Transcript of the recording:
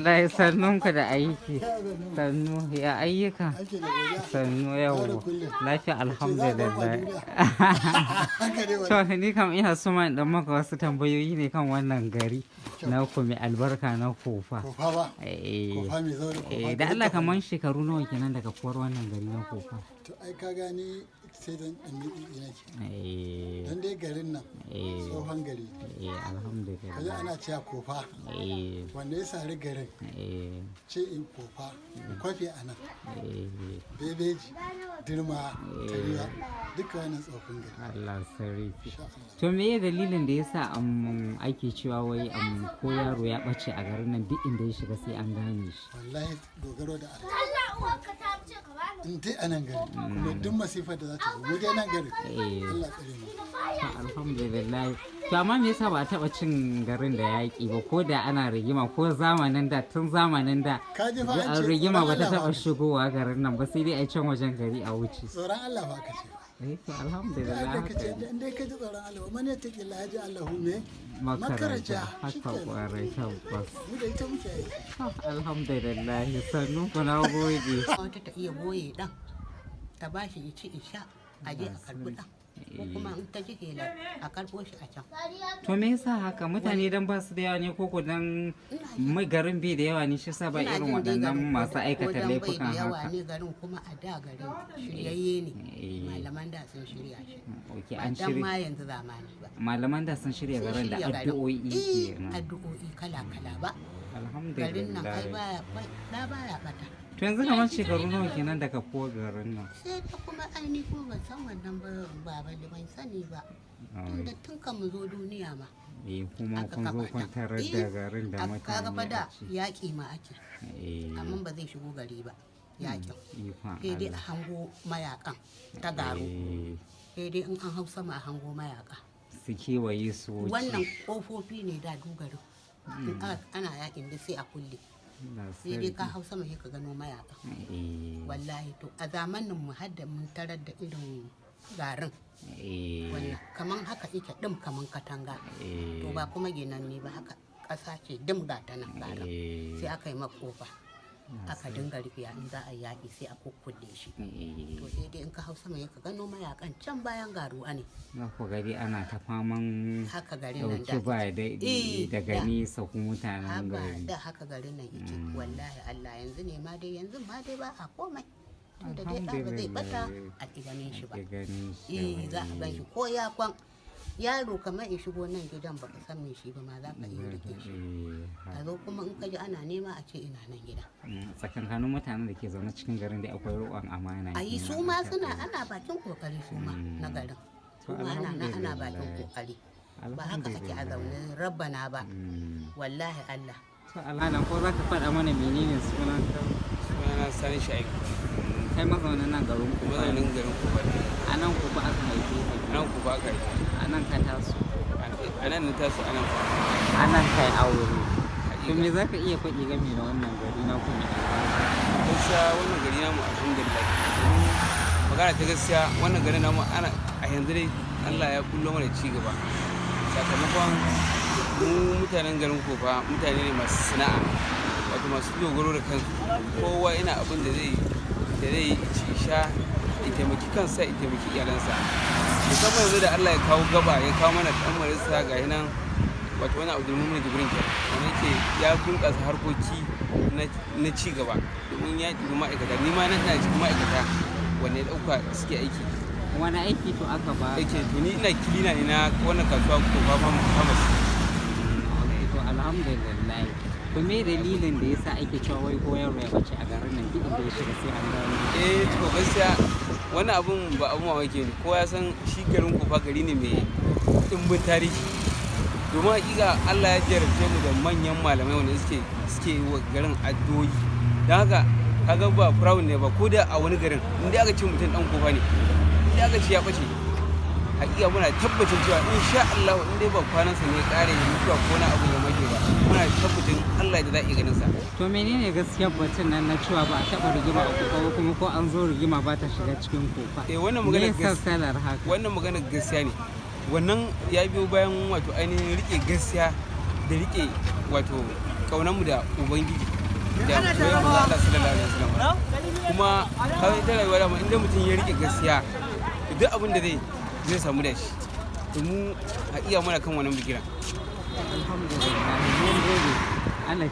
alhamdulillah, sannunku da aiki. Sannu ya ayyuka. Sannu yau. Lafiya alhamdulillah. To ni kam ina so ma dan maka wasu tambayoyi ne kan wannan gari na ku mai albarka na Kofa. Kofa ba? Kofa mai zaure Kofa. da Allah kaman shekaru nawa kenan daga fuwar wannan gari na Kofa. To ai ka gani sai dan ɗanɗi nake. Dan dai garin nan tsohon gari. Alhamdulillah. Kaji ana cewa Kofa. Wanda ya sari garin. Ce in Kofa. Kwafi a nan. Bebeji, Dirma, Tariwa. Duka wannan tsofin gari. Allah sarki. To me ya dalilin da yasa ake cewa wai ko yaro ya ɓace a garin nan duk inda ya shiga sai an gane shi. Wallahi dogaro da Allah. In dai a nan gari. Kuma duk masifar da za ta zo. Mu dai nan gari. Allah tsare mu. Alhamdulillah. To amma me yasa ba a taɓa cin garin da yaƙi ba ko da ana rigima ko zamanin da tun zamanin da rigima ba ta taɓa shigowa garin nan ba sai dai a can wajen gari a wuce. Tsoron Allah ba ka ce. Alhamdulillah. In dai ka ji tsoron Allah ba ne take Allah ya Allahu me makaraja haka kwarai tabbas. Mu da ita muke yi. Alhamdulillah sannu ku na gode. Wata ta iya boye dan ta bashi ya ci isha a je a karbi dan. Ko kuma in ta ji hela a karbo shi a can. To me yasa haka mutane dan ba su da yawa ne ko dan mai garin bai da yawa ne shi yasa ba irin waɗannan masu aikata laifukan haka. Yawa ne garin kuma a da garin shiryayye ne. Malaman da sun shirya shi. An shirya. Ma yanzu zamani ba. Malaman da sun shirya garin da addu'o'i kenan. Addu'o'i kala-kala ba. Alhamdulillah. Garin nan ai baya bata. To yanzu kamar shekaru nawa kenan daga ko garin nan? Sai da kuma aini ko ban san wannan ba da ban sani ba. Tunda tun kan mu zo duniya ma. Kuma kun zo kun tarar da garin da mutane. Kaga fa da yaƙi ma ake. Amma ba zai shigo gari ba. Yaƙin. Sai dai a hango mayakan ta garu. Sai dai in an hau sama a hango mayaka. Su kewaye su wuce. Wannan ƙofofi ne da dogarin. Ana yaƙin da sai a kulle. Sai dai ka hau sama sai ka gano mayaka. Wallahi to a zamanin mu hadda mun tarar da irin garin. Wannan kaman haka yake dim kaman katanga. To ba kuma ginan ne ba haka ƙasa ce dim ga ta nan garin. Sai aka yi makofa. Aka dinga rufiya in za a yaƙi sai a kukkulle shi. To sai dai in ka hau sama ya ka gano mayakan can bayan garuwa ne. Na ku gari ana ta faman haka garin nan dauki ba daga nesa ku mutanen gari. Da haka garin nan yake wallahi Allah yanzu ne ma dai ba a komai. Tunda dai ɗa ba zai bata a ganin shi ba. Za a gan shi ko ya kwan. Yaro kamar ya shigo nan gidan baka san me shi ba ma za ka iya rike shi. A zo kuma in ka ji ana nema a ce ina nan gida. Tsakankanin mutanen da ke zaune cikin garin da akwai roƙon amana. Ayi su ma ana bakin kokari su ma na garin. Su ma ana bakin kokari. Ba haka ake a zaune rabbana ba. Wallahi Allah. To Allah ko za ka faɗa mana menene sunan ka? Sunana Sani Shaibu. Kai mazaunin nan garin ku? Mazaunin garin Kofa. A nan ku ba aka haife ka? A nan ku ba aka haife. A nan ka taso? A nan na taso a nan. A nan kai aure. To me za ka iya faɗi game da wannan gari na ku mai albarka? Gaskiya wannan gari namu alhamdulillah. Magana ta gaskiya wannan gari namu ana a yanzu dai Allah ya kullo mana ci gaba. Sakamakon mu mutanen garin Kofa mutane ne masu sana'a wato masu dogaro da kansu. Kowa ina abin da zai ci sha ya taimaki kansa ya taimaki iyalansa. Musamman yanzu da Allah ya kawo gaba ya kawo mana dan marisa ga nan wato wani abu da mun da gurin kenan wanda yake ya bunƙasa harkoki na ci gaba domin ya ɗibi ma'aikata ni ma nan ina cikin ma'aikata wanda ya ɗauka suke aiki. Wani aiki to aka ba? Aiki to ni ina kilina ne na wannan kasuwa ko pharmacy. To alhamdulillah. To me dalilin da yasa ake cewa wai ko yaro ya bace a garin nan duk inda ya shiga sai an gano? To gaskiya wannan abun ba abun mamaki ne kowa ya san shi garin Kofa gari ne mai dimbin tarihi domin hakika Allah ya jarabce mu da manyan malamai wanda suke wa garin addu'o'i don haka kaga ba proud ne ba ko da a wani garin inda aka ce mutum dan Kofa ne inda aka ce ya bace hakika muna tabbacin cewa insha Allah in dai ba kwanansa ne kare ne mutuwa ko na abu ya mage ba muna tabbacin Allah da za a iya ganin sa. To menene gaskiyar batun nan na cewa ba a taɓa rigima a Kofa kuma ko an zo rigima ba ta shiga cikin Kofa? Wannan magana gaskiya ne. Wannan ya biyo bayan wato ainihin rike gaskiya da rike wato kaunanmu da Ubangiji da koyon manzo Allah sallallahu alaihi wasallam kuma kawai ita rayuwa da inda mutum ya rike gaskiya duk abin da zai samu da shi to mu a iya mana kan wannan bigiran alhamdulillah mun gode Allah